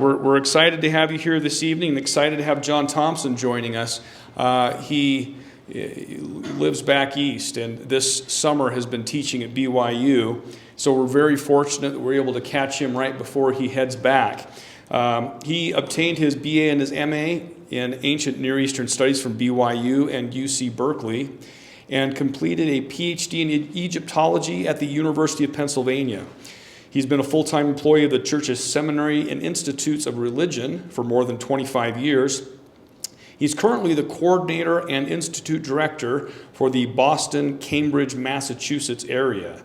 we're excited to have you here this evening, and excited to have John Thompson joining us. He lives back east, and this summer has been teaching at BYU, so we're very fortunate that we're able to catch him right before he heads back. He obtained his BA and his MA in Ancient Near Eastern Studies from BYU and UC Berkeley, and completed a PhD in Egyptology at the University of Pennsylvania. He's been a full-time employee of the Church's Seminary and Institutes of Religion for more than 25 years. He's currently the coordinator and institute director for the Boston, Cambridge, Massachusetts area.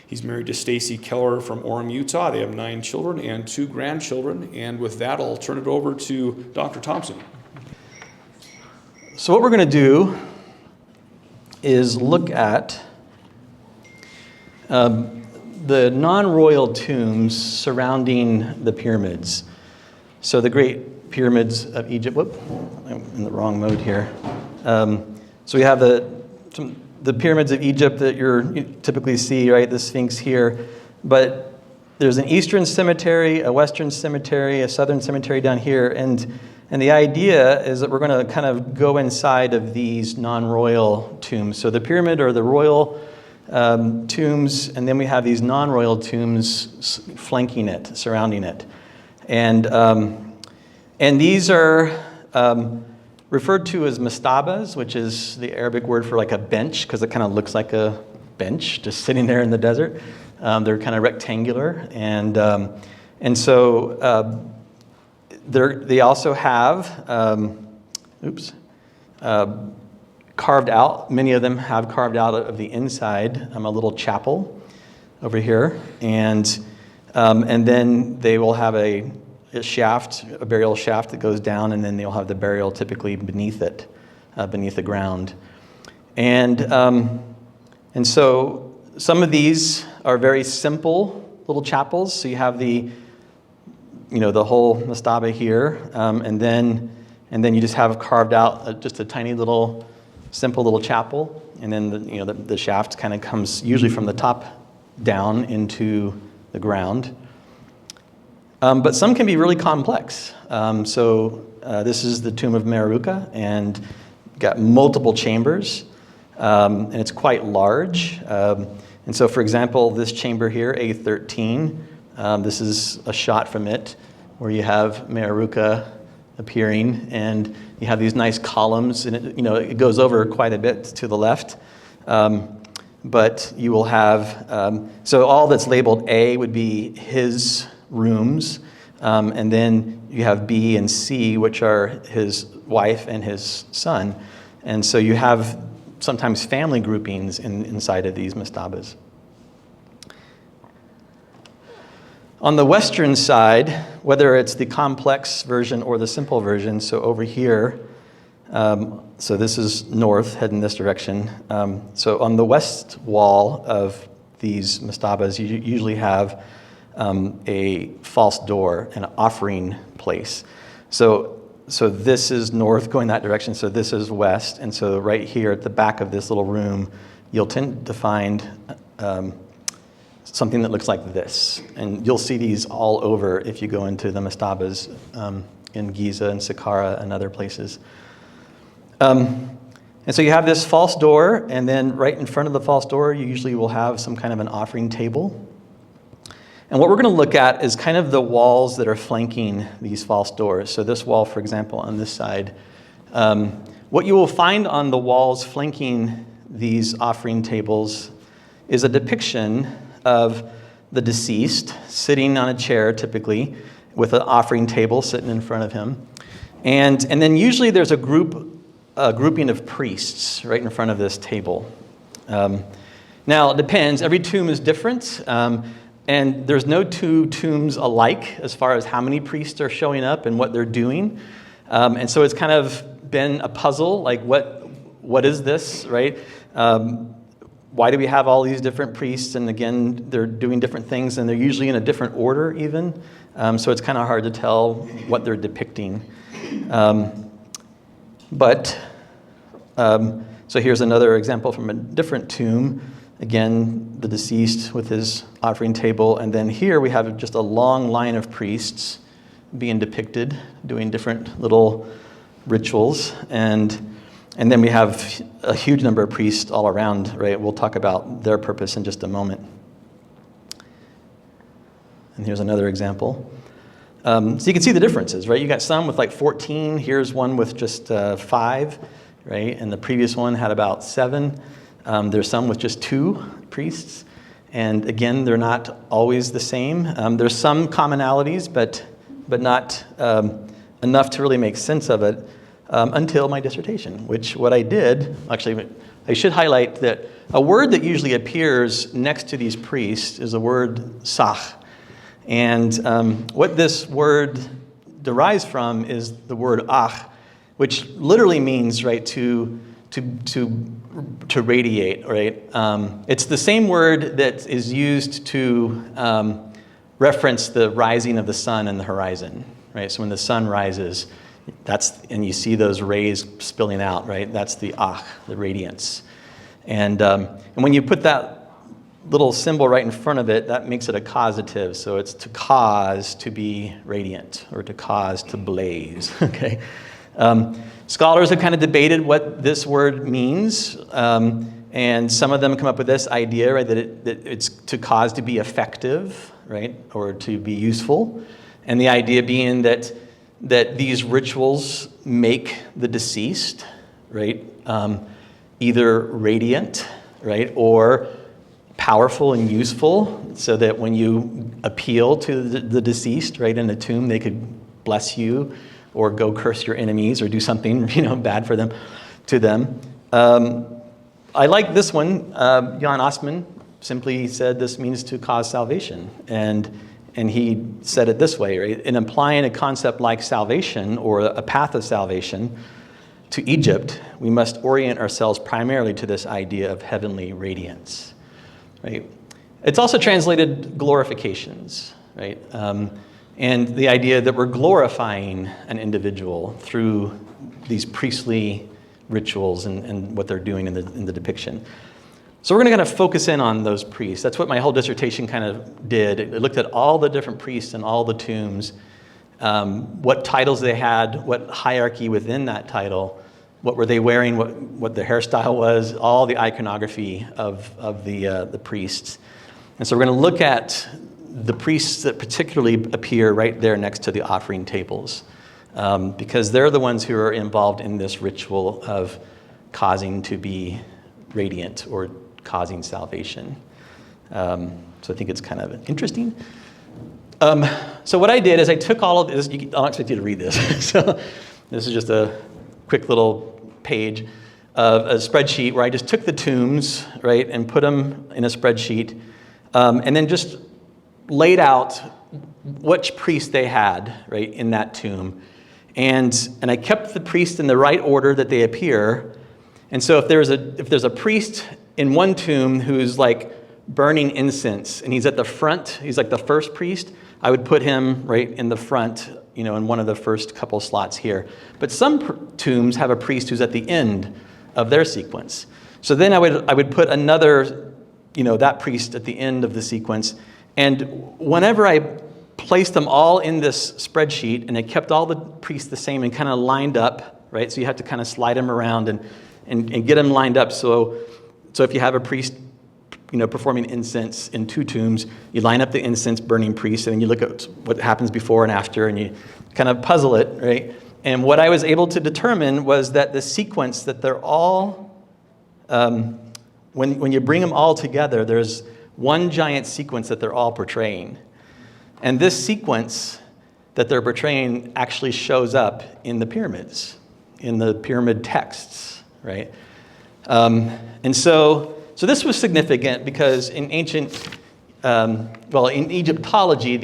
He's married to Stacy Keller from Orem, Utah. They have 9 children and 2 grandchildren. And with that, I'll turn it over to Dr. Thompson. So what we're going to do is look at the non-royal tombs surrounding the pyramids. So the great pyramids of Egypt. Whoop, I'm in the wrong mode here. So we have the pyramids of Egypt that you typically see, right? The Sphinx here. But there's an eastern cemetery, a western cemetery, a southern cemetery down here. And the idea is that we're going to kind of go inside of these non-royal tombs. So the pyramid are the royal tombs, and then we have these non-royal tombs flanking it, surrounding it. And these are referred to as mastabas, which is the Arabic word for like a bench, because it kind of looks like a bench just sitting there in the desert. They're kind of rectangular, and so they also have carved out. Many of them have carved out of the inside a little chapel over here, and then they will have a shaft, a burial shaft that goes down, and then they'll have the burial typically beneath it, beneath the ground. And so some of these are very simple little chapels. So you have the whole mastaba here, and then you just have carved out just a tiny little, simple little chapel, and then the shaft kind of comes usually from the top down into the ground. But some can be really complex. This is the tomb of Mereruka, and got multiple chambers, and it's quite large. And so, for example, this chamber here, A13, this is a shot from it where you have Mereruka appearing, and you have these nice columns, and it goes over quite a bit to the left. But you will have, so all that's labeled A would be his rooms, and then you have B and C, which are his wife and his son. And so you have sometimes family groupings inside of these mastabas. On the western side, whether it's the complex version or the simple version, so over here, so this is north, heading this direction. So on the west wall of these mastabas, you usually have a false door, an offering place. So this is north going that direction, so this is west. And so right here at the back of this little room, you'll tend to find something that looks like this. And you'll see these all over if you go into the mastabas in Giza and Saqqara and other places. And so you have this false door, and then right in front of the false door, you usually will have some kind of an offering table. And what we're going to look at is kind of the walls that are flanking these false doors. So this wall, for example, on this side. What you will find on the walls flanking these offering tables is a depiction of the deceased sitting on a chair, typically, with an offering table sitting in front of him. And then usually there's a grouping of priests right in front of this table. Now, it depends. Every tomb is different. And there's no 2 tombs alike as far as how many priests are showing up and what they're doing. And so it's kind of been a puzzle, like what is this, right? Why do we have all these different priests? And again, they're doing different things, and they're usually in a different order even. So it's kind of hard to tell what they're depicting. So here's another example from a different tomb. Again, the deceased with his offering table. And then here we have just a long line of priests being depicted, doing different little rituals, and then we have a huge number of priests all around, right? We'll talk about their purpose in just a moment. And here's another example. So you can see the differences, right? You got some with like 14. Here's one with just 5, right? And the previous one had about 7. There's some with just 2 priests. And again, they're not always the same. There's some commonalities, but not enough to really make sense of it until my dissertation, what I did, actually, I should highlight that a word that usually appears next to these priests is the word Sach. And what this word derives from is the word ach, which literally means, right, to radiate, right? It's the same word that is used to reference the rising of the sun and the horizon, right? So when the sun rises, and you see those rays spilling out, right? That's the ach, the radiance. And when you put that little symbol right in front of it, that makes it a causative. So it's to cause to be radiant, or to cause to blaze, okay? Scholars have kind of debated what this word means, and some of them come up with this idea, right, that it's to cause to be effective, right, or to be useful, and the idea being that these rituals make the deceased, right, either radiant, right, or powerful and useful, so that when you appeal to the deceased, right, in a tomb, they could bless you, or go curse your enemies, or do something, bad for them, to them. I like this one. Jan Osman simply said this means to cause salvation, and he said it this way, right? In applying a concept like salvation, or a path of salvation, to Egypt, we must orient ourselves primarily to this idea of heavenly radiance, right? It's also translated glorifications, right? And the idea that we're glorifying an individual through these priestly rituals and what they're doing in the depiction. So we're going to kind of focus in on those priests. That's what my whole dissertation kind of did. It looked at all the different priests and all the tombs, what titles they had, what hierarchy within that title, what were they wearing, what the hairstyle was, all the iconography of the priests. And so we're going to look at the priests that particularly appear right there next to the offering tables, because they're the ones who are involved in this ritual of causing to be radiant, or causing salvation. So I think it's kind of interesting. So what I did is I took all of this. I don't expect you to read this. So this is just a quick little page of a spreadsheet where I just took the tombs, right, and put them in a spreadsheet, and then just laid out which priest they had, right, in that tomb. And I kept the priest in the right order that they appear. And so if there's a priest in one tomb who's like burning incense, and he's at the front, he's like the first priest, I would put him right in the front, in one of the first couple slots here. But some tombs have a priest who's at the end of their sequence. So then I would put another, that priest at the end of the sequence. And whenever I placed them all in this spreadsheet, and I kept all the priests the same and kind of lined up, right? So you have to kind of slide them around and get them lined up. So if you have a priest, performing incense in 2 tombs, you line up the incense burning priest, and then you look at what happens before and after, and you kind of puzzle it, right? And what I was able to determine was that the sequence that they're all, when you bring them all together, there's one giant sequence that they're all portraying. And this sequence that they're portraying actually shows up in the pyramids, in the pyramid texts, right? And so this was significant because in ancient, in Egyptology,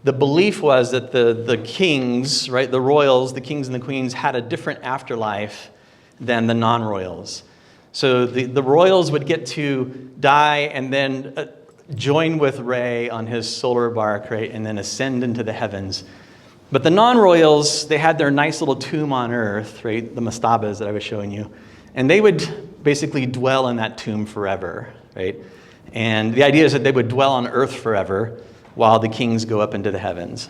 the belief was that the kings, right, the royals, the kings and the queens had a different afterlife than the non-royals. So the royals would get to die and then join with Re on his solar bark, right, and then ascend into the heavens. But the non-royals, they had their nice little tomb on earth, right, the Mastabas that I was showing you, and they would basically dwell in that tomb forever, right? And the idea is that they would dwell on earth forever while the kings go up into the heavens.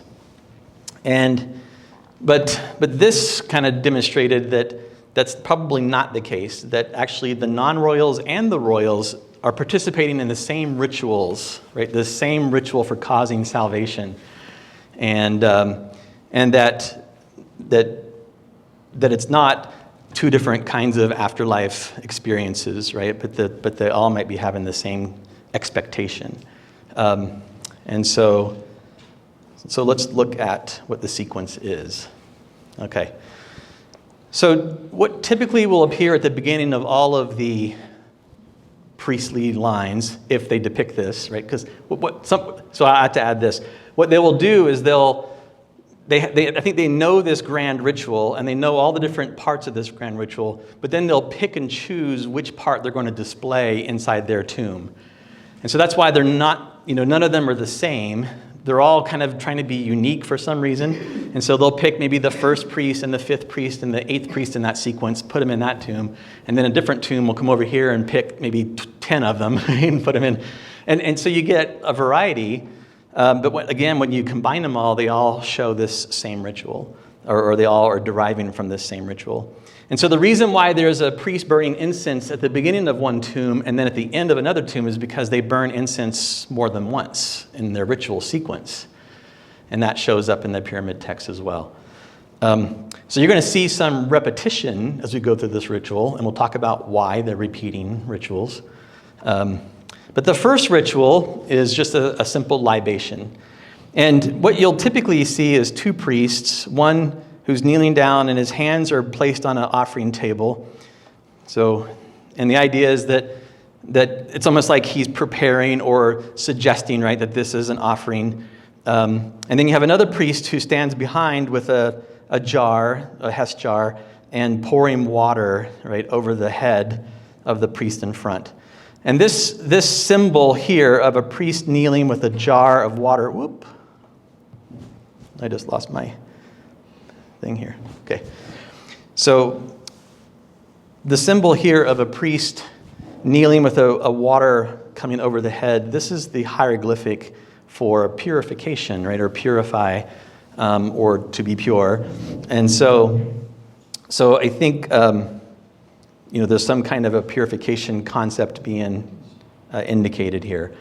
But this kind of demonstrated that that's probably not the case, that actually the non-royals and the royals are participating in the same rituals, right? The same ritual for causing salvation. And that it's not two different kinds of afterlife experiences, right? But they all might be having the same expectation. And so let's look at what the sequence is. Okay. So what typically will appear at the beginning of all of the priestly lines, if they depict this, right? Because so I have to add this. What they will do is I think they know this grand ritual, and they know all the different parts of this grand ritual, but then they'll pick and choose which part they're going to display inside their tomb. And so that's why they're not, none of them are the same. They're all kind of trying to be unique for some reason. And so they'll pick maybe the first priest and the fifth priest and the eighth priest in that sequence, put them in that tomb. And then a different tomb will come over here and pick maybe 10 of them and put them in. And so you get a variety. But when you combine them all, they all show this same ritual, or they all are deriving from this same ritual. And so the reason why there's a priest burning incense at the beginning of one tomb and then at the end of another tomb is because they burn incense more than once in their ritual sequence. And that shows up in the pyramid text as well. So you're going to see some repetition as we go through this ritual, and we'll talk about why they're repeating rituals. But the first ritual is just a simple libation. And what you'll typically see is two priests, one who's kneeling down and his hands are placed on an offering table. And the idea is that it's almost like he's preparing or suggesting, right, that this is an offering. And then you have another priest who stands behind with a jar, a hess jar, and pouring water, right, over the head of the priest in front. And this symbol here of a priest kneeling with a jar of water, I just lost my thing here. Okay. So the symbol here of a priest kneeling with a water coming over the head, this is the hieroglyphic for purification, right, or purify, or to be pure. And so I think, there's some kind of a purification concept being indicated here.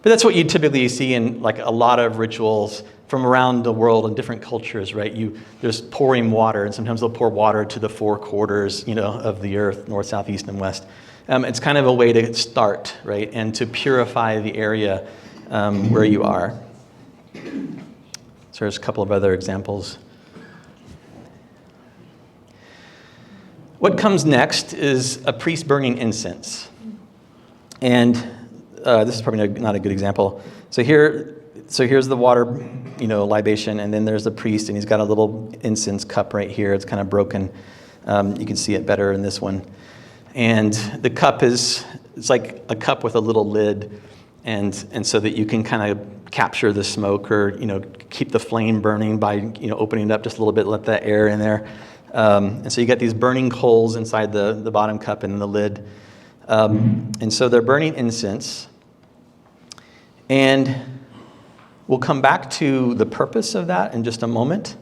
But that's what you typically see in like a lot of rituals from around the world in different cultures, right? There's pouring water, and sometimes they'll pour water to the four quarters, of the earth, north, south, east, and west. It's kind of a way to start, right, and to purify the area where you are. So there's a couple of other examples. What comes next is a priest burning incense. And this is probably not a good example. So here's the water, libation, and then there's the priest, and he's got a little incense cup right here. It's kind of broken. You can see it better in this one. And the cup it's like a cup with a little lid, and so that you can kind of capture the smoke or, keep the flame burning by, opening it up just a little bit, let that air in there. And so you get these burning coals inside the bottom cup and the lid. And so they're burning incense. And we'll come back to the purpose of that in just a moment.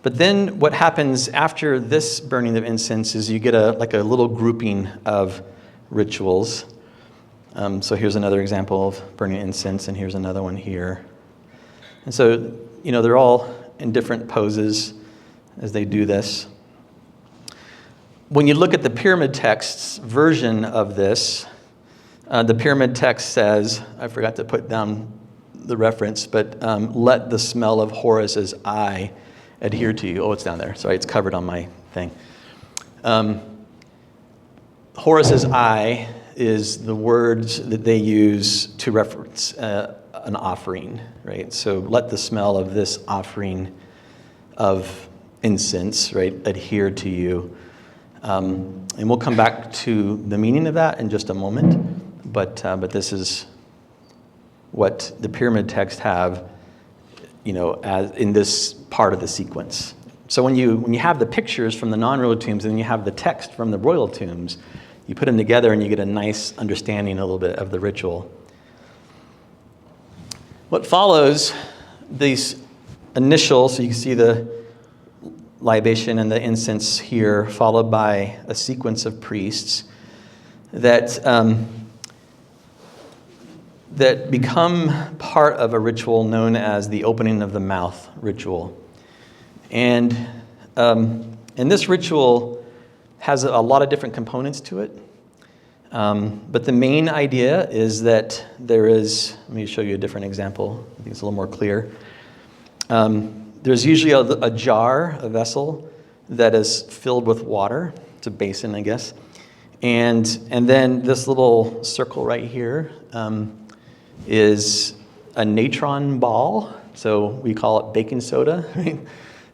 But then what happens after this burning of incense is you get a little grouping of rituals. So here's another example of burning incense, and here's another one here. And so, they're all in different poses as they do this. When you look at the pyramid text's version of this, the pyramid text says, I forgot to put down the reference, but let the smell of Horus's eye adhere to you. Oh, it's down there. Sorry, it's covered on my thing. Horus's eye is the words that they use to reference an offering, right? So let the smell of this offering of incense, right, adhere to you. And we'll come back to the meaning of that in just a moment. But this is what the pyramid text have, as in this part of the sequence. So when you have the pictures from the non-royal tombs and then you have the text from the royal tombs, you put them together and you get a nice understanding a little bit of the ritual. What follows these initial, so you can see the libation and the incense here, followed by a sequence of priests that that become part of a ritual known as the opening of the mouth ritual. And this ritual has a lot of different components to it. But the main idea is that there is, let me show you a different example. I think it's a little more clear. There's usually a jar, a vessel, that is filled with water. It's a basin, I guess. And then this little circle right here is a natron ball. So we call it baking soda, right?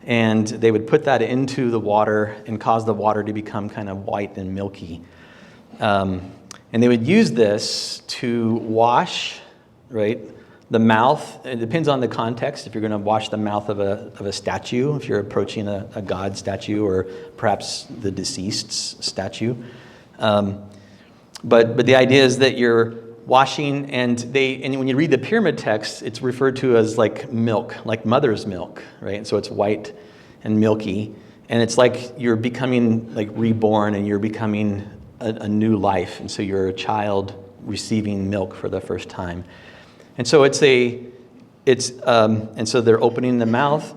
And they would put that into the water and cause the water to become kind of white and milky. And they would use this to wash, right, the mouth. It depends on the context. If you're going to wash the mouth of a statue, if you're approaching a god statue or perhaps the deceased's statue. But the idea is that you're washing, and when you read the pyramid text, it's referred to as like milk, like mother's milk, right? And so it's white and milky, and it's like you're becoming like reborn, and you're becoming a new life, and so you're a child receiving milk for the first time. And so and so they're opening the mouth,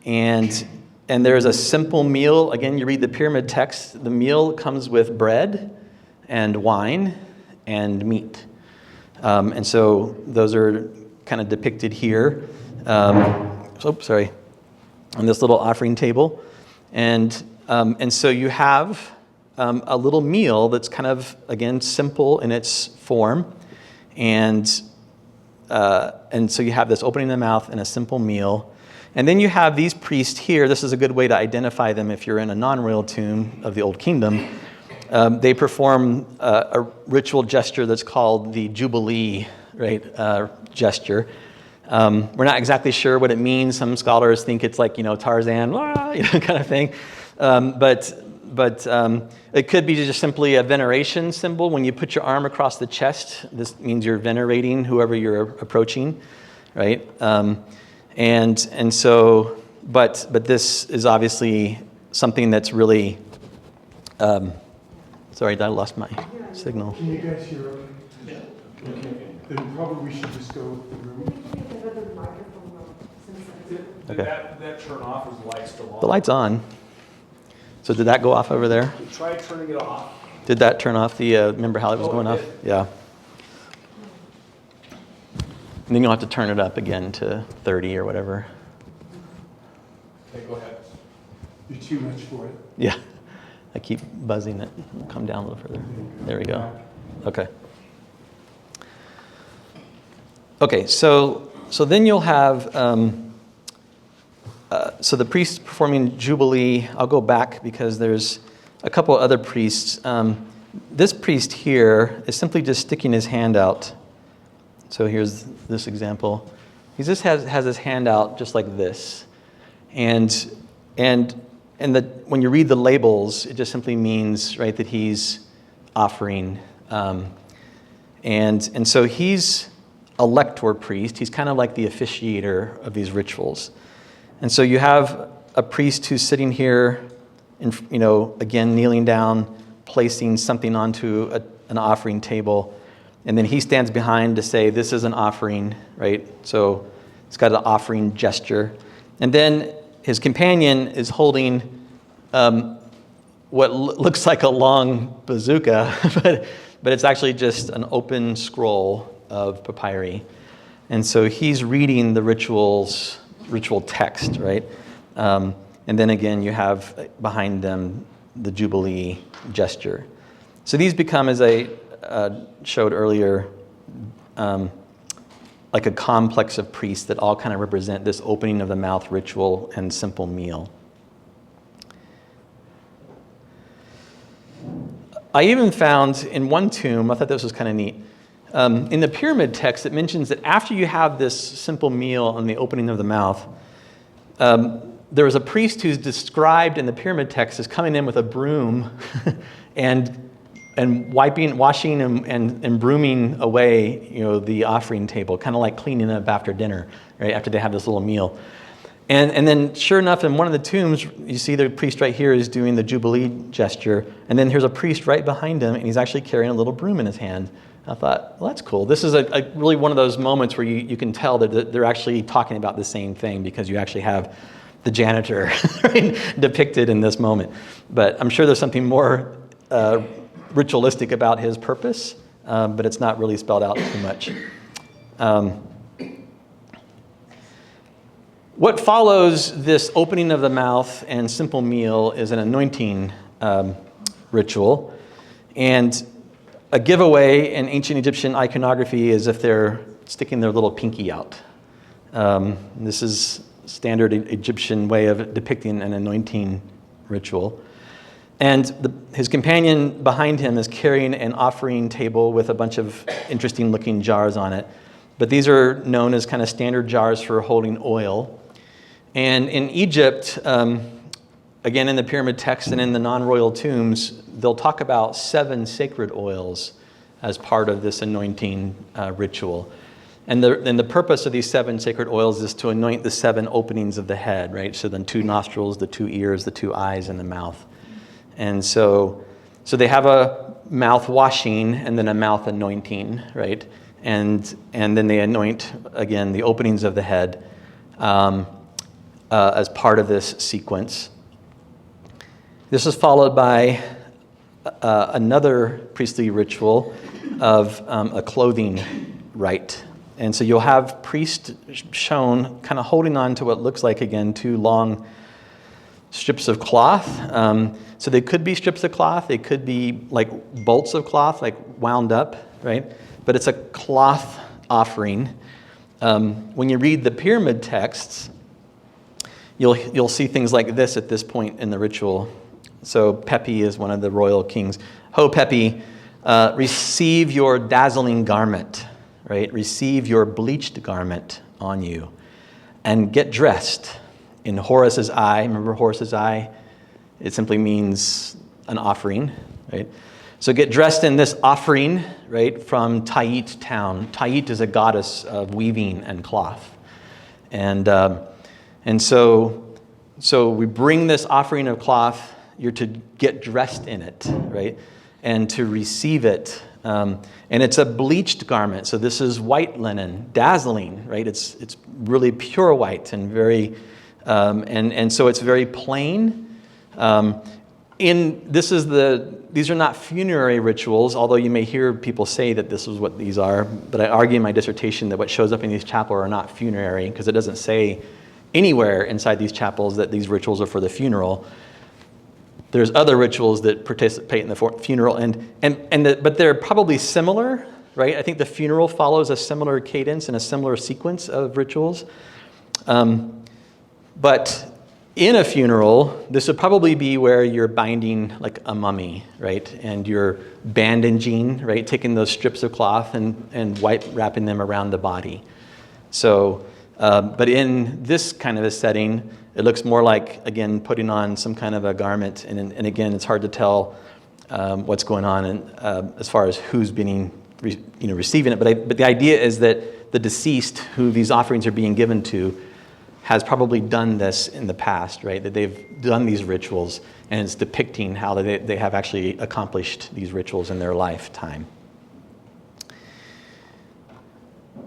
and there's a simple meal. Again, you read the pyramid text, the meal comes with bread and wine and meat. And so those are kind of depicted here. On this little offering table. And so you have a little meal that's kind of, again, simple in its form. And so you have this opening the mouth and a simple meal. And then you have these priests here. This is a good way to identify them if you're in a non-royal tomb of the Old Kingdom. They perform a ritual gesture that's called the Jubilee, right, gesture. We're not exactly sure what it means. Some scholars think it's like, Tarzan, kind of thing. But it could be just simply a veneration symbol. When you put your arm across the chest, this means you're venerating whoever you're approaching, right? And so, but this is obviously something that's really. Sorry, I lost my signal. Can you guys hear okay? Yeah. Okay. Then probably we should just go through. Did that turn off? Is the light still on? The light's on. So did that go off over there? Try turning it off. Did that turn off the, remember how it was going off? Yeah. And then you'll have to turn it up again to 30 or whatever. Okay, go ahead. You're too much for it. Yeah. I keep buzzing it. Come down a little further. There we go. Okay. Okay, so then you'll have, so the priest performing Jubilee, I'll go back because there's a couple other priests. This priest here is simply just sticking his hand out. So here's this example. He just has his hand out just like this. And when you read the labels, it just simply means, right, that he's offering. And so he's a lector priest. He's kind of like the officiator of these rituals. And so you have a priest who's sitting here, and again, kneeling down, placing something onto an offering table. And then he stands behind to say, this is an offering, right? So it's got an offering gesture. And then his companion is holding what looks like a long bazooka, but it's actually just an open scroll of papyri. And so he's reading the ritual text, right? And then again, you have behind them the Jubilee gesture. So these become, as I showed earlier, like a complex of priests that all kind of represent this opening of the mouth ritual and simple meal. I even found in one tomb, I thought this was kind of neat, in the pyramid text, it mentions that after you have this simple meal and the opening of the mouth, there was a priest who's described in the pyramid text as coming in with a broom and washing and brooming away, the offering table, kind of like cleaning up after dinner, right? After they have this little meal. And then sure enough, in one of the tombs, you see the priest right here is doing the Jubilee gesture. And then here's a priest right behind him, and he's actually carrying a little broom in his hand. I thought, well, that's cool. This is a really one of those moments where you can tell that they're actually talking about the same thing, because you actually have the janitor right, depicted in this moment. But I'm sure there's something more ritualistic about his purpose, but it's not really spelled out too much. What follows this opening of the mouth and simple meal is an anointing ritual. And a giveaway in ancient Egyptian iconography is if they're sticking their little pinky out. This is standard Egyptian way of depicting an anointing ritual. And his companion behind him is carrying an offering table with a bunch of interesting looking jars on it. But these are known as kind of standard jars for holding oil. And in Egypt, again in the pyramid text and in the non-royal tombs, they'll talk about 7 sacred oils as part of this anointing ritual. And the purpose of these 7 sacred oils is to anoint the 7 openings of the head, right? So the 2 nostrils, the 2 ears, the 2 eyes, and the mouth. And so they have a mouth washing and then a mouth anointing, right? And then they anoint, again, the openings of the head as part of this sequence. This is followed by another priestly ritual of a clothing rite. And so you'll have priests shown kind of holding on to what looks like, again, 2 long strips of cloth. So they could be strips of cloth. They could be like bolts of cloth, like wound up, right? But it's a cloth offering. When you read the pyramid texts, you'll see things like this at this point in the ritual. So Pepi is one of the royal kings. Ho Pepi, receive your dazzling garment, right? Receive your bleached garment on you, and get dressed in Horus's eye. Remember Horus's eye? It simply means an offering, right? So get dressed in this offering, right, from Tait town. Tait is a goddess of weaving and cloth. And so we bring this offering of cloth. You're to get dressed in it, right, and to receive it. And it's a bleached garment. So this is white linen, dazzling, right? It's really pure white and very, and so it's very plain. These are not funerary rituals, although you may hear people say that this is what these are. But I argue in my dissertation that what shows up in these chapels are not funerary, because it doesn't say anywhere inside these chapels that these rituals are for the funeral. There's other rituals that participate in the funeral, but they're probably similar, right? I think the funeral follows a similar cadence and a similar sequence of rituals. But in a funeral, this would probably be where you're binding like a mummy, right? And you're bandaging, right? Taking those strips of cloth and wrapping them around the body. So, but in this kind of a setting, it looks more like, again, putting on some kind of a garment. And again, it's hard to tell what's going on as far as who's being, receiving it. But the idea is that the deceased, who these offerings are being given to, has probably done this in the past, right? That they've done these rituals, and it's depicting how they have actually accomplished these rituals in their lifetime.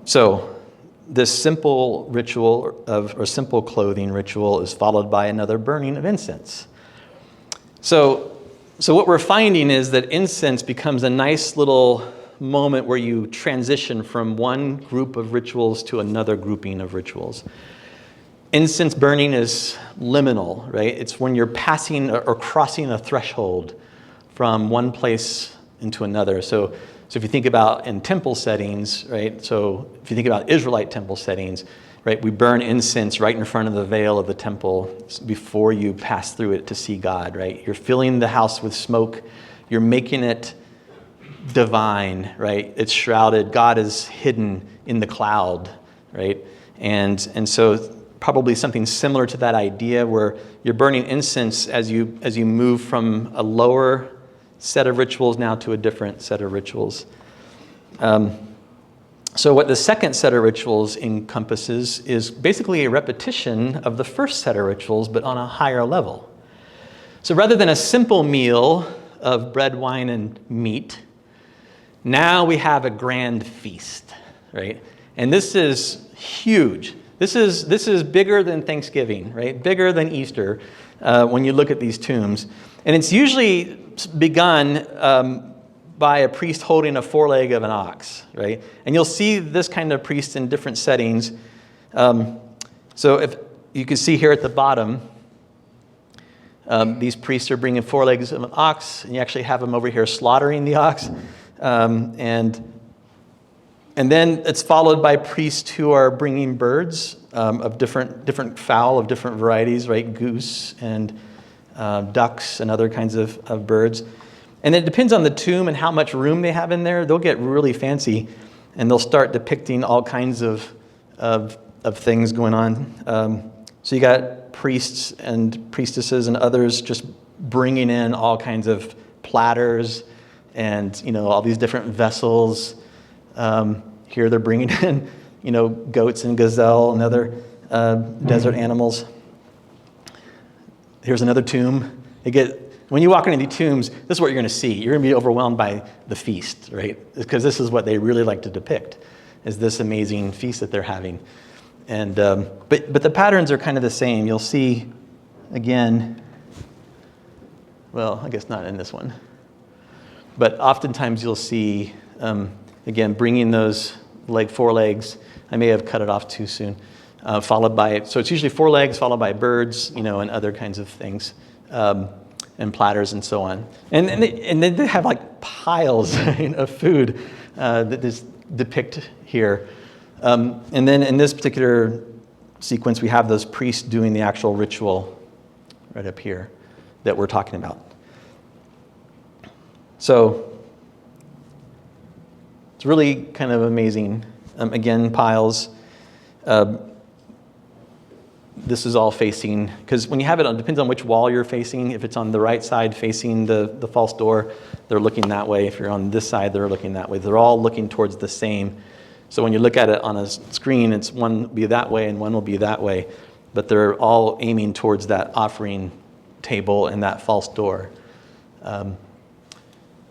So this simple ritual or simple clothing ritual is followed by another burning of incense. So what we're finding is that incense becomes a nice little moment where you transition from one group of rituals to another grouping of rituals. Incense burning is liminal, right? It's when you're passing or crossing a threshold from one place into another. So if you think about in temple settings, right? So if you think about Israelite temple settings, right? We burn incense right in front of the veil of the temple before you pass through it to see God, right? You're filling the house with smoke. You're making it divine, right? It's shrouded. God is hidden in the cloud, right? And so probably something similar to that idea where you're burning incense as you move from a lower set of rituals now to a different set of rituals. So what the second set of rituals encompasses is basically a repetition of the first set of rituals, but on a higher level. So rather than a simple meal of bread, wine, and meat, now we have a grand feast, right? And this is huge. This is bigger than Thanksgiving, right? Bigger than Easter when you look at these tombs. And it's usually begun by a priest holding a foreleg of an ox, right? And you'll see this kind of priest in different settings. So if you can see here at the bottom, these priests are bringing forelegs of an ox, and you actually have them over here slaughtering the ox. And then it's followed by priests who are bringing birds of different fowl of different varieties, right? Goose and ducks and other kinds of birds. And it depends on the tomb and how much room they have in there. They'll get really fancy, and they'll start depicting all kinds of things going on. So you got priests and priestesses and others just bringing in all kinds of platters and, all these different vessels. Here they're bringing in, goats and gazelle and other desert animals. Here's another tomb. When you walk into these tombs, this is what you're going to see. You're going to be overwhelmed by the feast, right? Because this is what they really like to depict, is this amazing feast that they're having. And but the patterns are kind of the same. You'll see, again, well, I guess not in this one. But oftentimes you'll see, again, bringing those four legs. I may have cut it off too soon. Followed by, so it's usually 4 legs followed by birds, and other kinds of things. And platters and so on. And then they have piles of food that is depicted here. And then in this particular sequence, we have those priests doing the actual ritual right up here that we're talking about. So it's really kind of amazing. Again, piles. This is all facing, because when you have it depends on which wall you're facing. If it's on the right side facing the false door, they're looking that way. If you're on this side, they're looking that way. They're all looking towards the same. So when you look at it on a screen, it's one will be that way and one will be that way. But they're all aiming towards that offering table and that false door.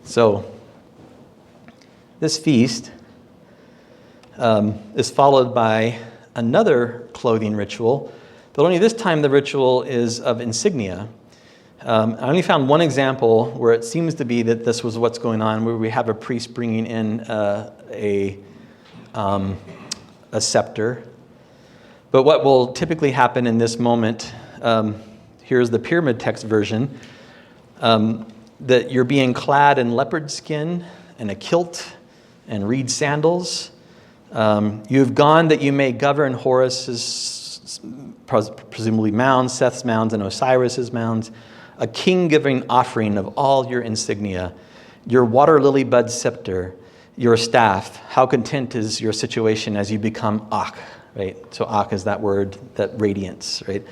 So this feast is followed by another clothing ritual. But only this time the ritual is of insignia. I only found one example where it seems to be that this was what's going on, where we have a priest bringing in a scepter. But what will typically happen in this moment, here's the pyramid text version, that you're being clad in leopard skin and a kilt and reed sandals. You have gone that you may govern Horus's presumably mounds, Seth's mounds, and Osiris's mounds, a king giving offering of all your insignia, your water lily bud scepter, your staff. How content is your situation as you become Ach, right? So Ach is that word, that radiance, right?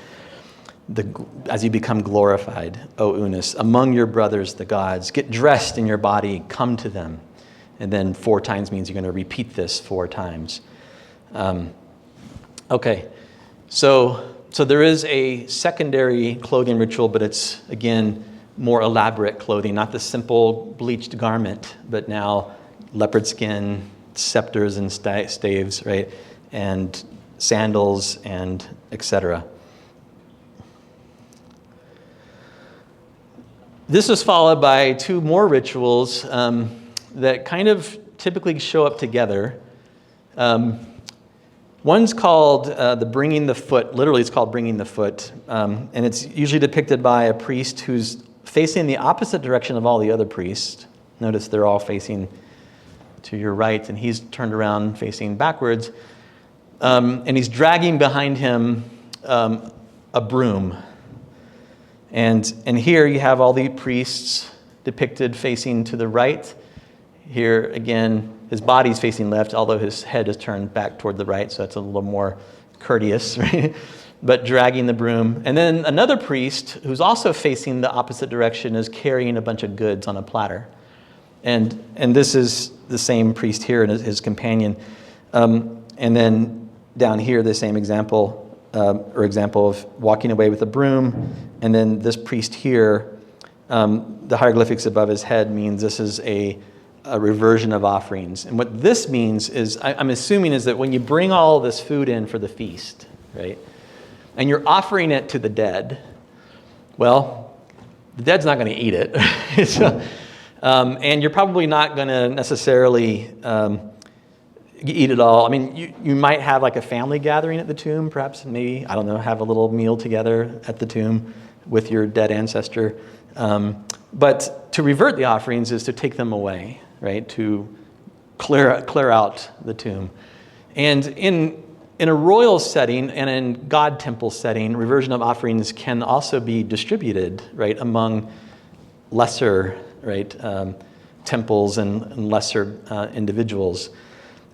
As you become glorified, O Unis, among your brothers, the gods. Get dressed in your body, come to them. And then 4 times means you're going to repeat this 4 times. Okay. So there is a secondary clothing ritual, but it's, again, more elaborate clothing, not the simple bleached garment, but now leopard skin, scepters and staves, right? And sandals and etc. This is followed by 2 more rituals that kind of typically show up together. One's called the bringing the foot. Literally, it's called bringing the foot. And it's usually depicted by a priest who's facing the opposite direction of all the other priests. Notice they're all facing to your right, and he's turned around facing backwards. And he's dragging behind him a broom. And here you have all the priests depicted facing to the right. Here, again, his body's facing left, although his head is turned back toward the right, so it's a little more courteous, right? But dragging the broom. And then another priest, who's also facing the opposite direction, is carrying a bunch of goods on a platter. And this is the same priest here and his companion. And then down here, the same example, example of walking away with a broom. And then this priest here, the hieroglyphics above his head means this is a reversion of offerings. And what this means is, I'm assuming, is that when you bring all this food in for the feast, right, and you're offering it to the dead, well, the dead's not going to eat it. And you're probably not going to necessarily eat it all. I mean, you might have like a family gathering at the tomb, perhaps, maybe, I don't know, have a little meal together at the tomb with your dead ancestor. But to revert the offerings is to take them away, right? To clear out the tomb. And in a royal setting and in God temple setting, reversion of offerings can also be distributed, right, among lesser, right, temples and lesser individuals.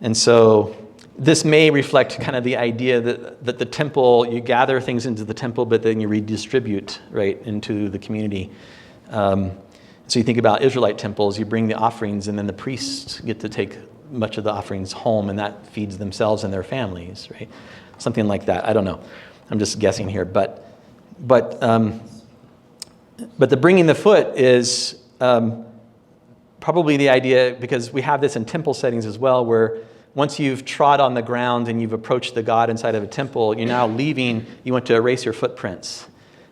And so this may reflect kind of the idea that the temple, you gather things into the temple, but then you redistribute, right, into the community. So you think about Israelite temples, you bring the offerings, and then the priests get to take much of the offerings home, and that feeds themselves and their families, right? Something like that. I don't know. I'm just guessing here. But the bringing the foot is probably the idea, because we have this in temple settings as well, where once you've trod on the ground and you've approached the God inside of a temple, you're now leaving, you want to erase your footprints,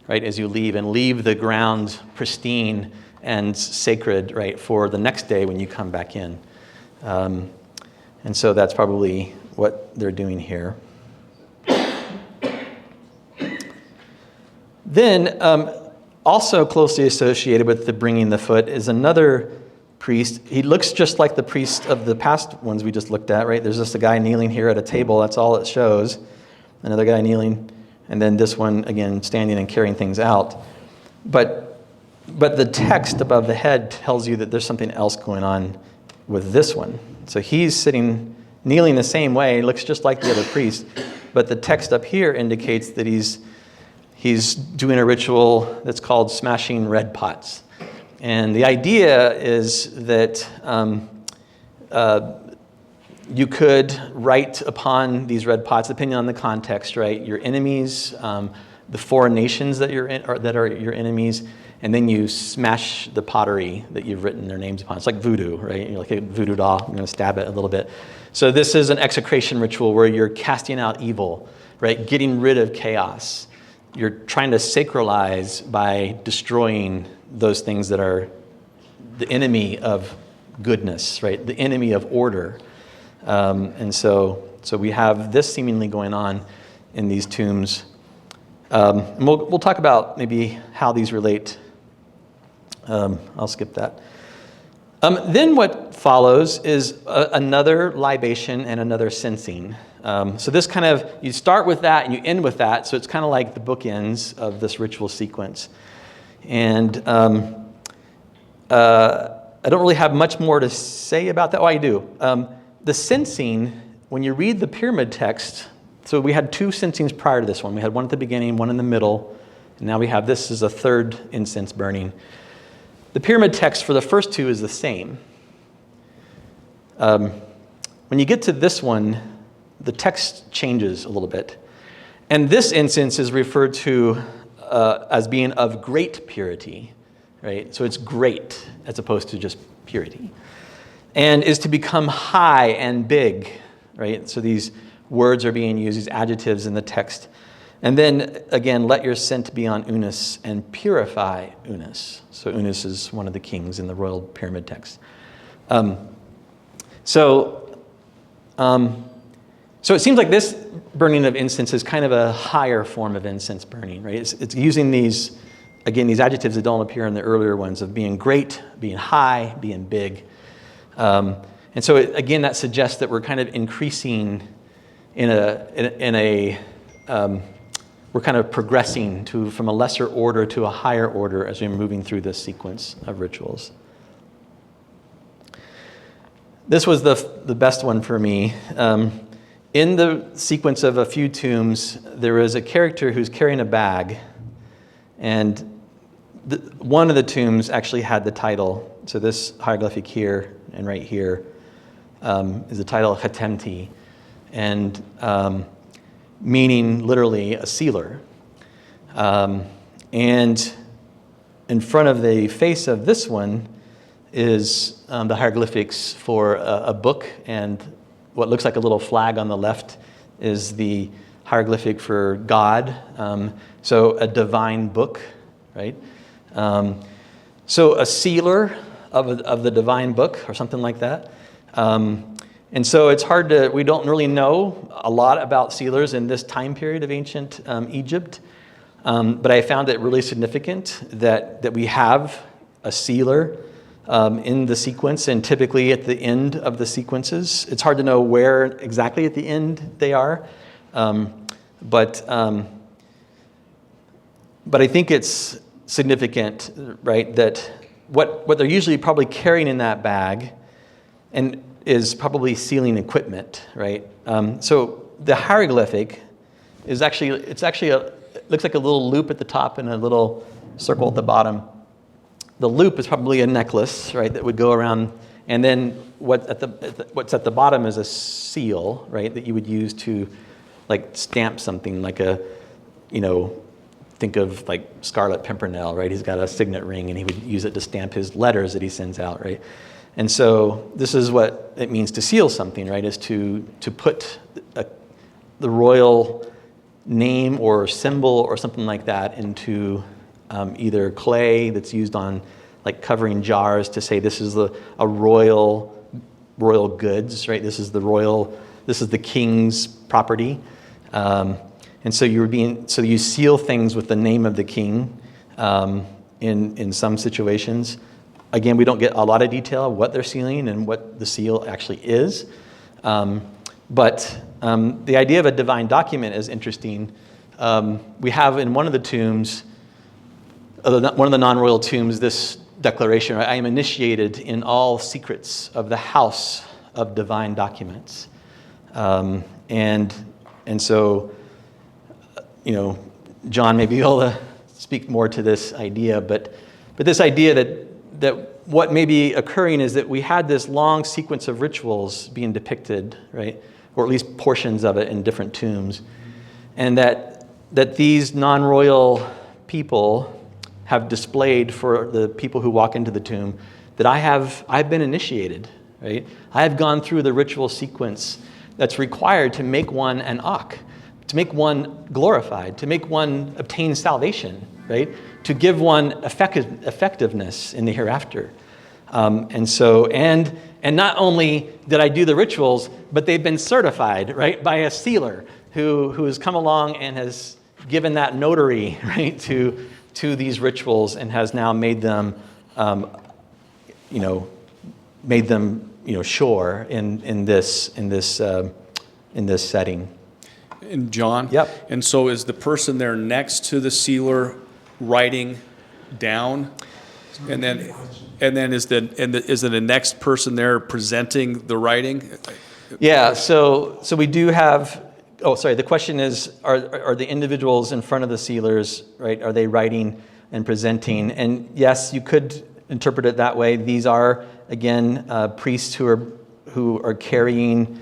right, as you leave, and leave the ground pristine and sacred, right, for the next day when you come back in. And so that's probably what they're doing here. Then, also closely associated with the bringing the foot is another priest. He looks just like the priest of the past ones we just looked at, right? There's just a guy kneeling here at a table. That's all it shows. Another guy kneeling. And then this one, again, standing and carrying things out. But the text above the head tells you that there's something else going on with this one. So he's sitting, kneeling the same way, looks just like the other priest, but the text up here indicates that he's doing a ritual that's called smashing red pots. And the idea is that you could write upon these red pots, depending on the context, right, your enemies, the foreign nations that are your enemies, and then you smash the pottery that you've written their names upon. It's like voodoo, right? You're like a voodoo doll. I'm going to stab it a little bit. So this is an execration ritual where you're casting out evil, right? Getting rid of chaos. You're trying to sacralize by destroying those things that are the enemy of goodness, right? The enemy of order. And so we have this seemingly going on in these tombs. And we'll talk about maybe how these relate. I'll skip that. Then what follows is another libation and another censing. So this kind of, you start with that and you end with that. So it's kind of like the bookends of this ritual sequence. And I don't really have much more to say about that. Oh, I do. The censing, when you read the pyramid text, so we had two censings prior to this one. We had one at the beginning, one in the middle, and now we have this as a third incense burning. The pyramid text for the first two is the same. When you get to this one, the text changes a little bit. And this incense is referred to as being of great purity, right? So it's great as opposed to just purity. And is to become high and big, right? So these words are being used, these adjectives in the text. And then, again, let your scent be on Unas and purify Unas. So Unas is one of the kings in the royal pyramid text. So it seems like this burning of incense is kind of a higher form of incense burning, right? It's using these, again, these adjectives that don't appear in the earlier ones of being great, being high, being big. And so, again, that suggests that we're kind of increasing we're kind of progressing from a lesser order to a higher order as we're moving through this sequence of rituals. This was the best one for me. In the sequence of a few tombs, there is a character who's carrying a bag, and one of the tombs actually had the title. So this hieroglyphic here and right here is the title Khatemti, and meaning literally a sealer. And in front of the face of this one is the hieroglyphics for a book, and what looks like a little flag on the left is the hieroglyphic for God. So a divine book, right? So a sealer of the divine book or something like that. And so it's hard to, we don't really know a lot about sealers in this time period of ancient Egypt. But I found it really significant that we have a sealer in the sequence, and typically at the end of the sequences. It's hard to know where exactly at the end they are. But I think it's significant, right, that what they're usually probably carrying in that bag and is probably sealing equipment, right? So the hieroglyphic is actually, it looks like a little loop at the top and a little circle at the bottom. The loop is probably a necklace, right, that would go around, and then what's at the bottom is a seal, right, that you would use to like stamp something, like a, think of like Scarlet Pimpernel, right? He's got a signet ring, and he would use it to stamp his letters that he sends out, right? And so this is what it means to seal something, right? Is to put the royal name or symbol or something like that into either clay that's used on like covering jars to say this is a royal goods, right? This is the king's property. And so you seal things with the name of the king in some situations. Again, we don't get a lot of detail of what they're sealing and what the seal actually is. But the idea of a divine document is interesting. We have in one of the tombs, one of the non-royal tombs, this declaration, right? I am initiated in all secrets of the house of divine documents. And so, John may be able to speak more to this idea, but this idea that what may be occurring is that we had this long sequence of rituals being depicted, right? Or at least portions of it in different tombs. And that these non-royal people have displayed for the people who walk into the tomb that I've been initiated, right? I have gone through the ritual sequence that's required to make one an Ak, to make one glorified, to make one obtain salvation, right? To give one effectiveness in the hereafter. And not only did I do the rituals, but they've been certified, right, by a sealer who has come along and has given that notary, right, to these rituals and has now made them, sure in this setting. And John? Yep. And so is the person there next to the sealer writing down? And then is the next person there presenting the writing? Yeah, so we do have, the question is, are the individuals in front of the sealers, right, are they writing and presenting? And yes, you could interpret it that way. These are, again, priests who are carrying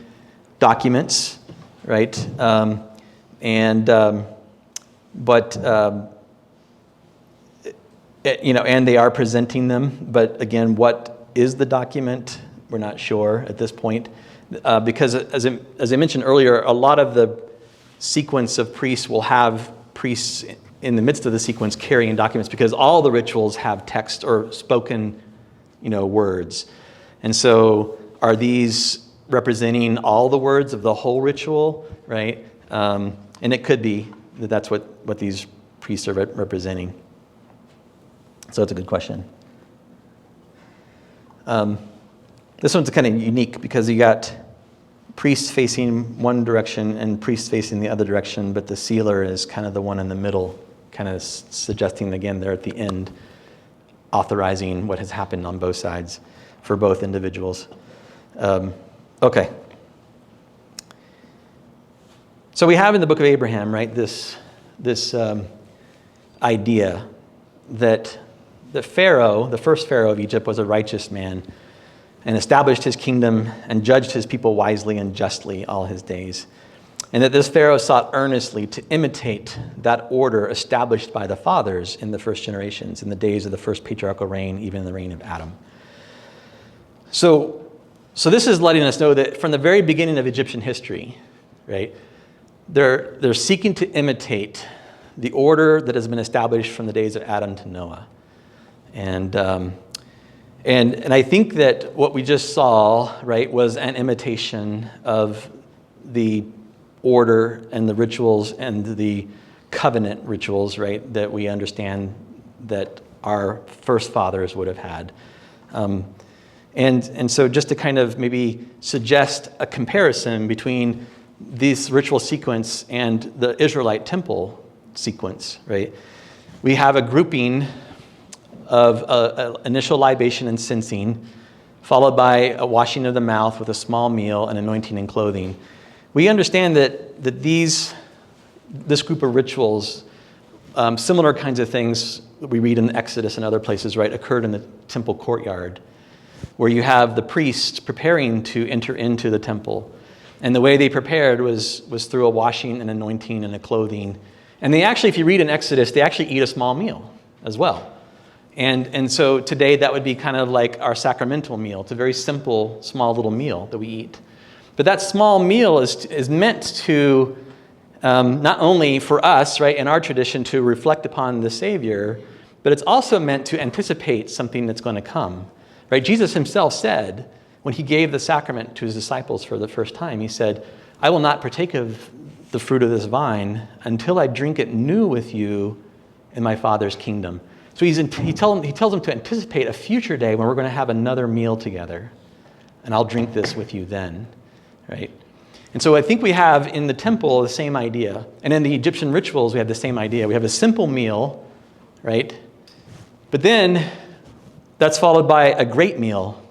documents, right? And they are presenting them. But again, what is the document? We're not sure at this point. Because as I mentioned earlier, a lot of the sequence of priests will have priests in the midst of the sequence carrying documents, because all the rituals have text or spoken, words. And so are these representing all the words of the whole ritual, right? And it could be that that's what these priests are representing. So it's a good question. This one's kind of unique because you got priests facing one direction and priests facing the other direction, but the sealer is kind of the one in the middle, kind of suggesting, again, they're at the end, authorizing what has happened on both sides for both individuals. Okay. So we have in the book of Abraham, right, this idea that the Pharaoh, the first Pharaoh of Egypt, was a righteous man, and established his kingdom and judged his people wisely and justly all his days. And that this Pharaoh sought earnestly to imitate that order established by the fathers in the first generations, in the days of the first patriarchal reign, even in the reign of Adam. So this is letting us know that from the very beginning of Egyptian history, right, they're seeking to imitate the order that has been established from the days of Adam to Noah. And I think that what we just saw, right, was an imitation of the order and the rituals and the covenant rituals, right, that we understand that our first fathers would have had. And so just to kind of maybe suggest a comparison between this ritual sequence and the Israelite temple sequence, right? We have a grouping of initial libation and censing, followed by a washing of the mouth with a small meal and anointing and clothing. We understand that this group of rituals, similar kinds of things that we read in Exodus and other places, right, occurred in the temple courtyard, where you have the priests preparing to enter into the temple. And the way they prepared was through a washing and anointing and a clothing. And they actually, if you read in Exodus, they actually eat a small meal as well. And so today that would be kind of like our sacramental meal. It's a very simple, small little meal that we eat. But that small meal is meant to, not only for us, right, in our tradition to reflect upon the Savior, but it's also meant to anticipate something that's going to come. Right? Jesus himself said, when he gave the sacrament to his disciples for the first time, he said, I will not partake of the fruit of this vine until I drink it new with you in my Father's kingdom. So he tells them to anticipate a future day when we're going to have another meal together, and I'll drink this with you then, right? And so I think we have in the temple the same idea, and in the Egyptian rituals we have the same idea. We have a simple meal, right? But then that's followed by a great meal,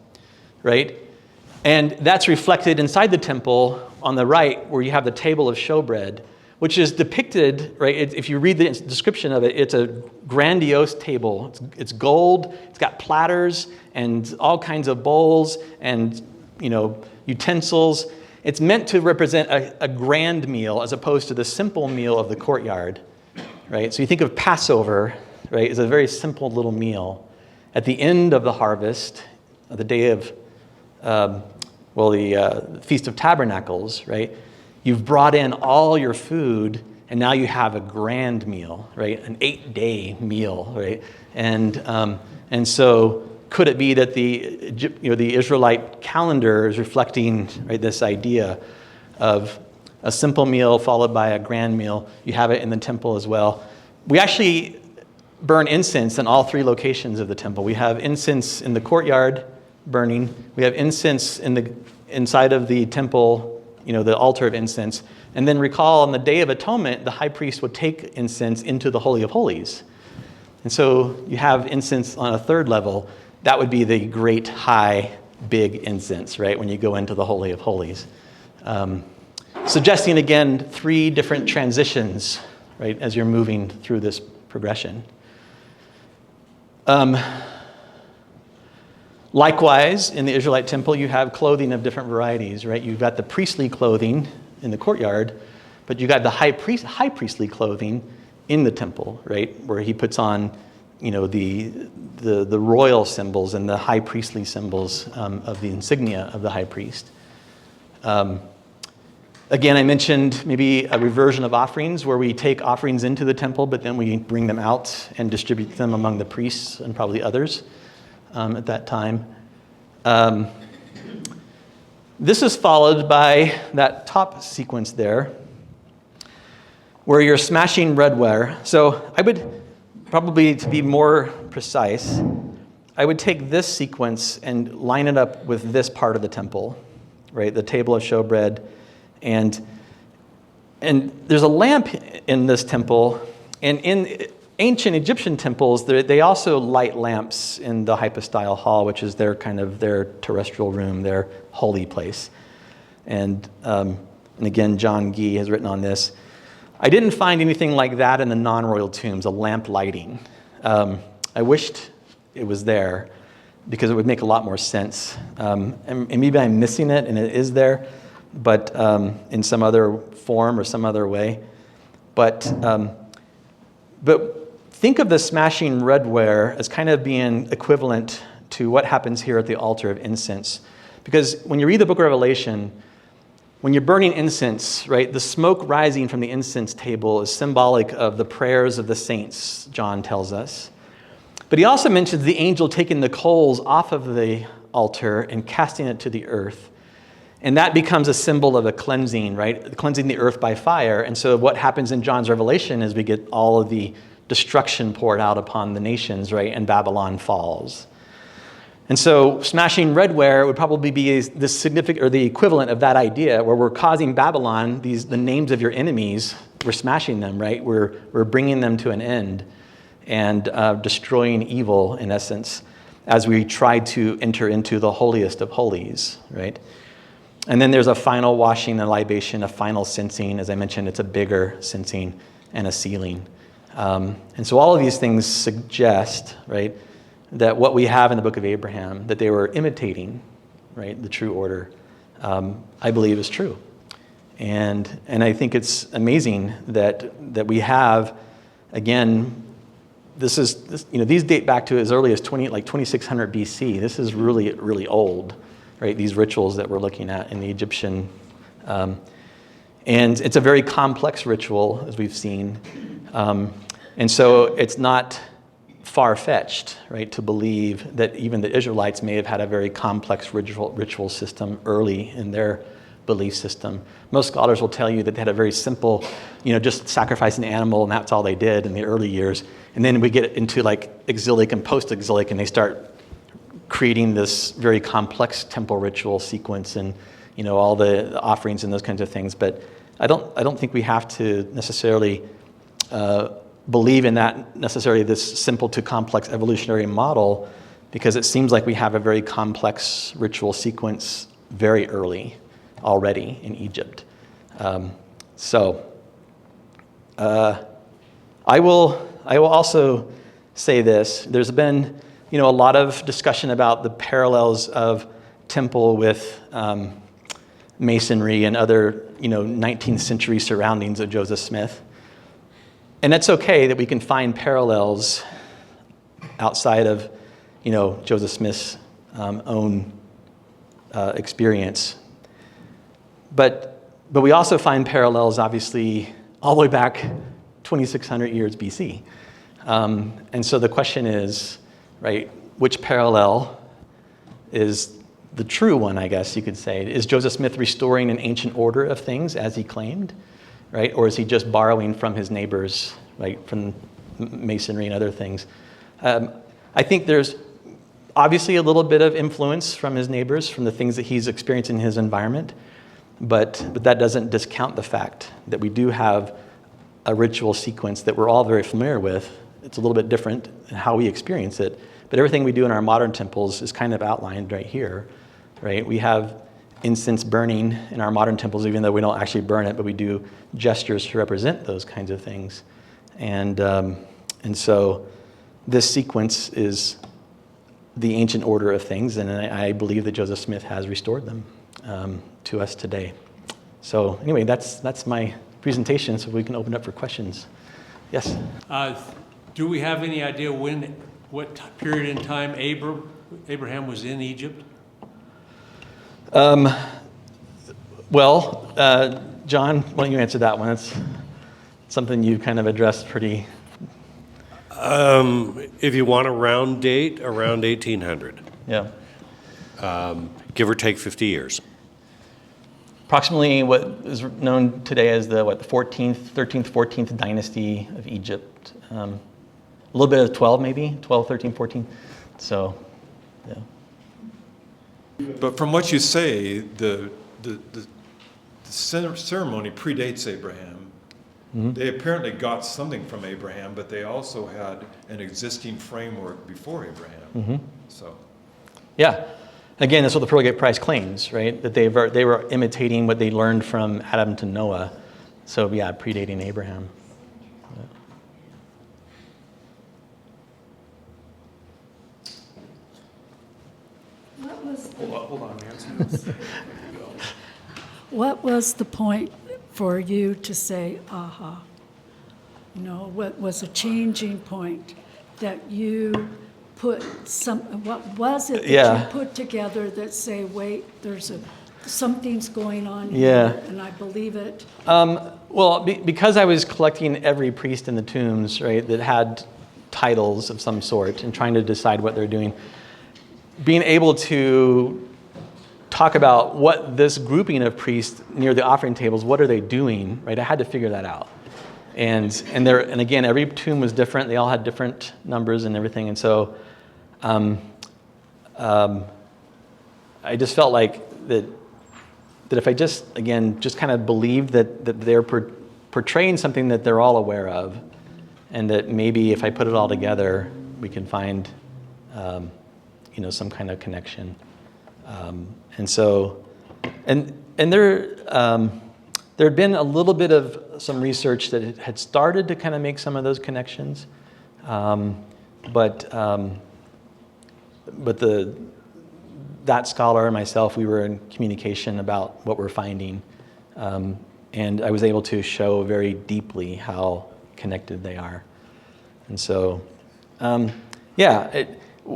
right? And that's reflected inside the temple on the right, where you have the table of showbread, which is depicted, right? If you read the description of it, it's a grandiose table. It's gold. It's got platters and all kinds of bowls and, utensils. It's meant to represent a grand meal as opposed to the simple meal of the courtyard, right? So you think of Passover, right, as a very simple little meal. At the end of the harvest, the day of, the Feast of Tabernacles, right? You've brought in all your food, and now you have a grand meal, right? An 8-day meal, right? And so, could it be that the Israelite calendar is reflecting, right, this idea of a simple meal followed by a grand meal? You have it in the temple as well. We actually burn incense in all three locations of the temple. We have incense in the courtyard burning. We have incense inside of the temple, the altar of incense. And then recall on the Day of Atonement, the high priest would take incense into the Holy of Holies. And so you have incense on a third level. That would be the great, high, big incense, right, when you go into the Holy of Holies. Suggesting, again, three different transitions, right, as you're moving through this progression. Likewise, in the Israelite temple, you have clothing of different varieties, right? You've got the priestly clothing in the courtyard, but you got the high priestly clothing in the temple, right, where he puts on, the royal symbols and the high priestly symbols of the insignia of the high priest. Again, I mentioned maybe a reversion of offerings where we take offerings into the temple, but then we bring them out and distribute them among the priests and probably others at that time. This is followed by that top sequence there where you're smashing redware. So I would probably, to be more precise, I would take this sequence and line it up with this part of the temple, right? The table of showbread. And there's a lamp in this temple, and in ancient Egyptian temples, they also light lamps in the hypostyle hall, which is their terrestrial room, their holy place. And again, John Gee has written on this. I didn't find anything like that in the non-royal tombs, a lamp lighting. I wished it was there, because it would make a lot more sense. And maybe I'm missing it, and it is there, but in some other form or some other way. But think of the smashing redware as kind of being equivalent to what happens here at the altar of incense. Because when you read the book of Revelation, when you're burning incense, right, the smoke rising from the incense table is symbolic of the prayers of the saints, John tells us. But he also mentions the angel taking the coals off of the altar and casting it to the earth. And that becomes a symbol of a cleansing, right? Cleansing the earth by fire. And so what happens in John's Revelation is we get all of the destruction poured out upon the nations, right? And Babylon falls. And so smashing redware would probably be the significant or the equivalent of that idea, where we're causing Babylon, the names of your enemies, we're smashing them, right? We're bringing them to an end and destroying evil, in essence, as we try to enter into the holiest of holies, right? And then there's a final washing and libation, a final censing. As I mentioned, it's a bigger censing and a sealing. And so all of these things suggest, right, that what we have in the book of Abraham, that they were imitating, right, the true order, I believe is true. And I think it's amazing that we have, again, these date back to as early as 2600 BC. This is really, really old, right? These rituals that we're looking at in the Egyptian. And it's a very complex ritual, as we've seen. And so it's not far-fetched, right, to believe that even the Israelites may have had a very complex ritual system early in their belief system. Most scholars will tell you that they had a very simple, just sacrifice an animal, and that's all they did in the early years. And then we get into like exilic and post-exilic, and they start creating this very complex temple ritual sequence and, all the offerings and those kinds of things. But I don't think we have to necessarily believe in that necessarily this simple to complex evolutionary model, because it seems like we have a very complex ritual sequence very early already in Egypt. I will also say this. There's been a lot of discussion about the parallels of temple with masonry and other 19th century surroundings of Joseph Smith. And that's okay that we can find parallels outside of, Joseph Smith's own experience. But we also find parallels, obviously, all the way back 2,600 years BC. And so the question is, right, which parallel is the true one, I guess you could say? Is Joseph Smith restoring an ancient order of things as he claimed? Right? Or is he just borrowing from his neighbors, right, from masonry and other things? I think there's obviously a little bit of influence from his neighbors, from the things that he's experienced in his environment, but that doesn't discount the fact that we do have a ritual sequence that we're all very familiar with. It's a little bit different in how we experience it, but everything we do in our modern temples is kind of outlined right here, right? We have incense burning in our modern temples, even though we don't actually burn it, but we do gestures to represent those kinds of things. And so this sequence is the ancient order of things, and I believe that Joseph Smith has restored them to us today. So anyway, that's my presentation, so we can open up for questions. Yes? Do we have any idea what period in time Abraham was in Egypt? John, why don't you answer that one? It's something you kind of addressed pretty... If you want a round date, around 1800. Yeah. Give or take 50 years. Approximately what is known today as the 13th, 14th dynasty of Egypt. A little bit of 12 maybe, 12, 13, 14. So, yeah. But from what you say, the ceremony predates Abraham. Mm-hmm. They apparently got something from Abraham, but they also had an existing framework before Abraham. Mm-hmm. So, yeah. Again, that's what the Pearl Gate Prize claims, right? That they were imitating what they learned from Adam to Noah. So, yeah, predating Abraham. was, Hold on, Nancy. what was the point for you to say, aha? You know, what was a changing point that you put what was it that Yeah. you put together that say, wait, something's going on Yeah. here, and I believe it? Well, because I was collecting every priest in the tombs, right, that had titles of some sort and trying to decide what they're doing, being able to talk about what this grouping of priests near the offering tables, what are they doing, right? I had to figure that out. And again, every tomb was different. They all had different numbers and everything. And so I just felt like that if I just kind of believed that they're portraying something that they're all aware of, and that maybe if I put it all together, we can find, some kind of connection. And so, and there had been a little bit of some research that had started to kind of make some of those connections, but that scholar and myself, we were in communication about what we're finding, and I was able to show very deeply how connected they are. And so,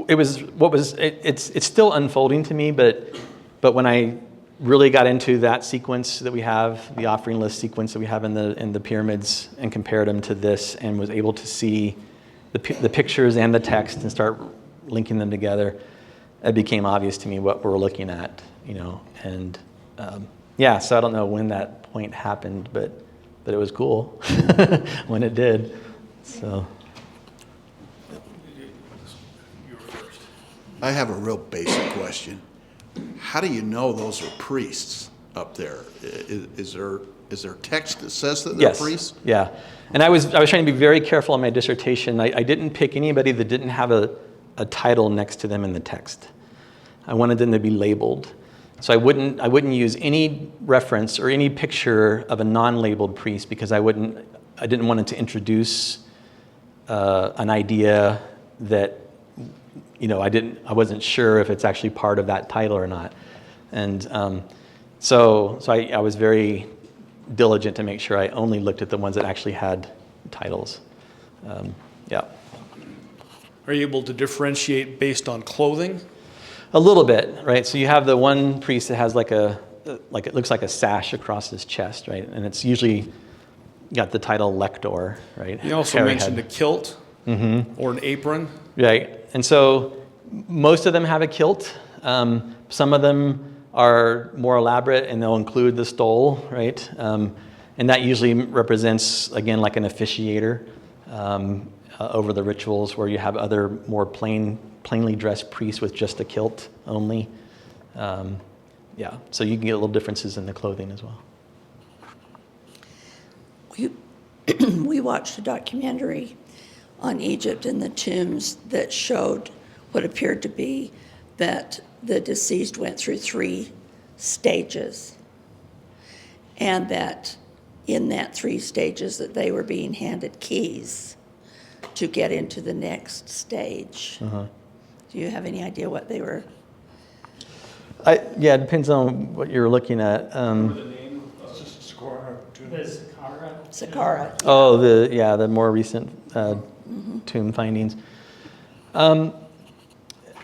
it's still unfolding to me, but when I really got into that sequence that we have, the offering list sequence that we have in the pyramids, and compared them to this, and was able to see the pictures and the text and start linking them together, it became obvious to me what we're looking at, and so I don't know when that point happened, but it was cool when it did. So I have a real basic question. How do you know those are priests up there? Is there text that says that they're yes, priests? yeah. And I was trying to be very careful in my dissertation. I didn't pick anybody that didn't have a title next to them in the text. I wanted them to be labeled. So I wouldn't use any reference or any picture of a non-labeled priest, because I didn't want it to introduce an idea that I wasn't sure if it's actually part of that title or not. And so I was very diligent to make sure I only looked at the ones that actually had titles. Are you able to differentiate based on clothing? A little bit, right? So you have the one priest that has like it looks like a sash across his chest, right? And it's usually got the title lector, right? You also mentioned a kilt or an apron. Right. And so most of them have a kilt. Some of them are more elaborate, and they'll include the stole, right? And that usually represents, again, like an officiator over the rituals, where you have other more plainly dressed priests with just a kilt only. So you can get little differences in the clothing as well. We watched a documentary on Egypt and the tombs that showed what appeared to be that the deceased went through 3 stages, and that in that 3 stages that they were being handed keys to get into the next stage. Do you have any idea what they were? It depends on what you're looking at. Saqqara. Oh, the more recent tomb findings.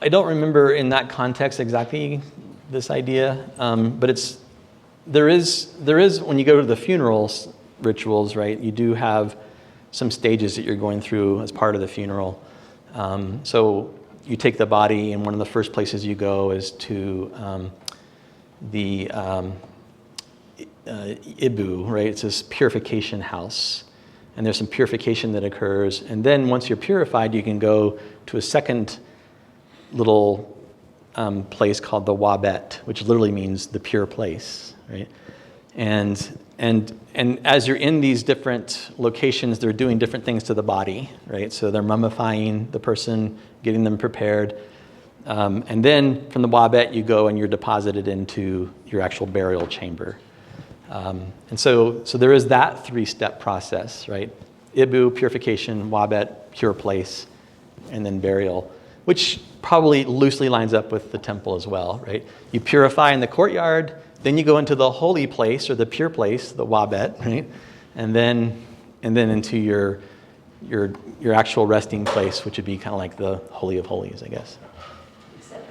I don't remember in that context exactly this idea, but there is when you go to the funerals rituals, right? You do have some stages that you're going through as part of the funeral. So you take the body, and one of the first places you go is to the Ibu, right? It's this purification house, and there's some purification that occurs. And then once you're purified, you can go to a second little place called the Wabet, which literally means the pure place, right? And as you're in these different locations, they're doing different things to the body, right? So they're mummifying the person, getting them prepared. And then from the Wabet, you go and you're deposited into your actual burial chamber. And so there is that 3-step process, right? Ibu, purification; Wabet, pure place; and then burial. which probably loosely lines up with the temple as well, right? You purify in the courtyard, then you go into the holy place or the pure place, the wabet, right? And then into your actual resting place, which would be kind of like the Holy of Holies, I guess. Except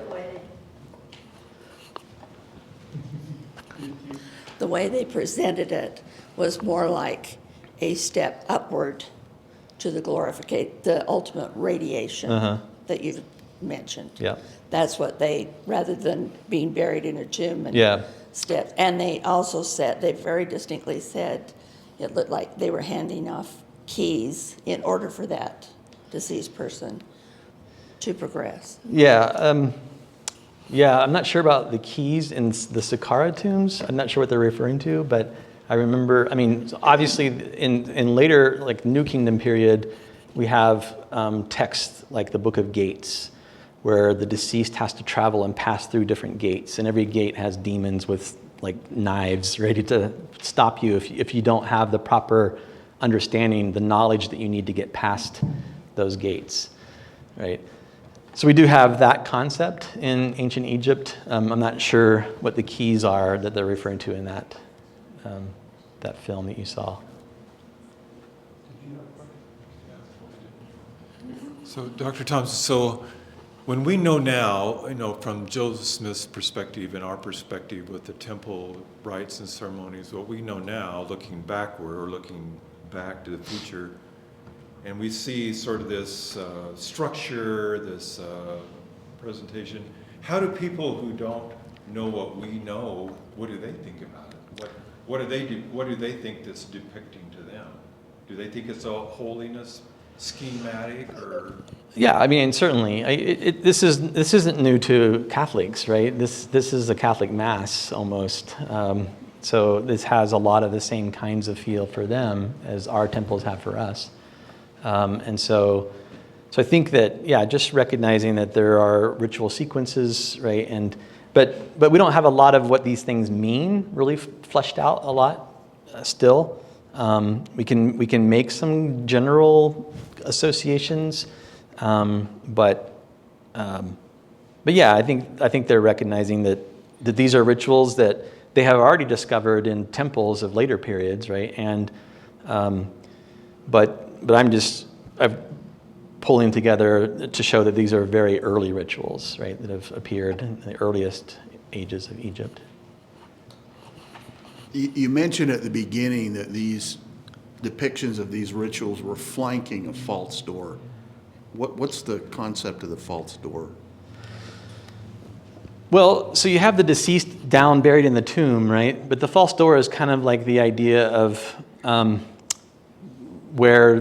the way they presented it was more like a step upward to the ultimate radiation that you mentioned. Yeah. That's what rather than being buried in a tomb and Yeah. steps. And they also said, they very distinctly said, it looked like they were handing off keys in order for that deceased person to progress. Yeah, I'm not sure about the keys in the Saqqara tombs. I'm not sure what they're referring to, but I remember, obviously in later, like New Kingdom period, we have texts like the Book of Gates, where the deceased has to travel and pass through different gates, and every gate has demons with like knives ready to stop you if you don't have the proper understanding, the knowledge that you need to get past those gates, right? So we do have that concept in ancient Egypt. I'm not sure what the keys are that they're referring to in that film that you saw. So, Dr. Thompson, so when we know now, from Joseph Smith's perspective and our perspective with the temple rites and ceremonies, what we know now, looking backward or looking back to the future, and we see sort of this structure, this presentation, how do people who don't know what we know, what do they think about it? What do they think that's depicting to them? Do they think it's a holiness schematic or? Yeah, certainly. This isn't new to Catholics, right? This is a Catholic Mass almost. So this has a lot of the same kinds of feel for them as our temples have for us. And so I think that, just recognizing that there are ritual sequences, right? But we don't have a lot of what these things mean really fleshed out a lot still. We can make some general associations, but yeah, I think they're recognizing that these are rituals that they have already discovered in temples of later periods, right? And but I'm pulling together to show that these are very early rituals, right, that have appeared in the earliest ages of Egypt. You mentioned at the beginning that these depictions of these rituals were flanking a false door. What's the concept of the false door? Well, so you have the deceased down buried in the tomb, right? But the false door is kind of like the idea of where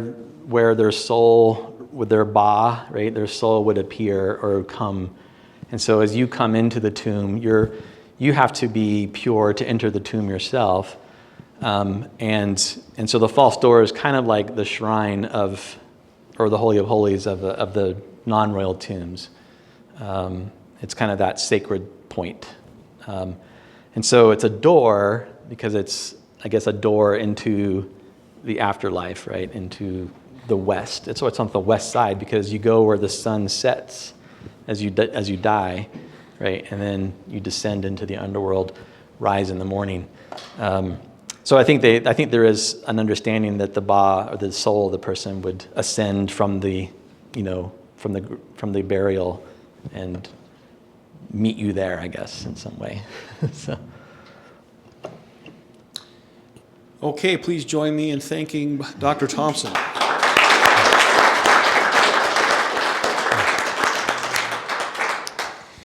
their soul, with their ba, right? Their soul would appear or come. And so as you come into the tomb, you have to be pure to enter the tomb yourself. And so the false door is kind of like the shrine or the Holy of Holies of the non-royal tombs. It's kind of that sacred point. And so it's a door because it's, I guess, a door into the afterlife, right? Into the west. So it's on the west side because you go where the sun sets as you die, right? And then you descend into the underworld, rise in the morning. So I think there is an understanding that the ba, or the soul of the person, would ascend from the burial and meet you there, I guess, in some way. So. Okay, please join me in thanking Dr. Thompson.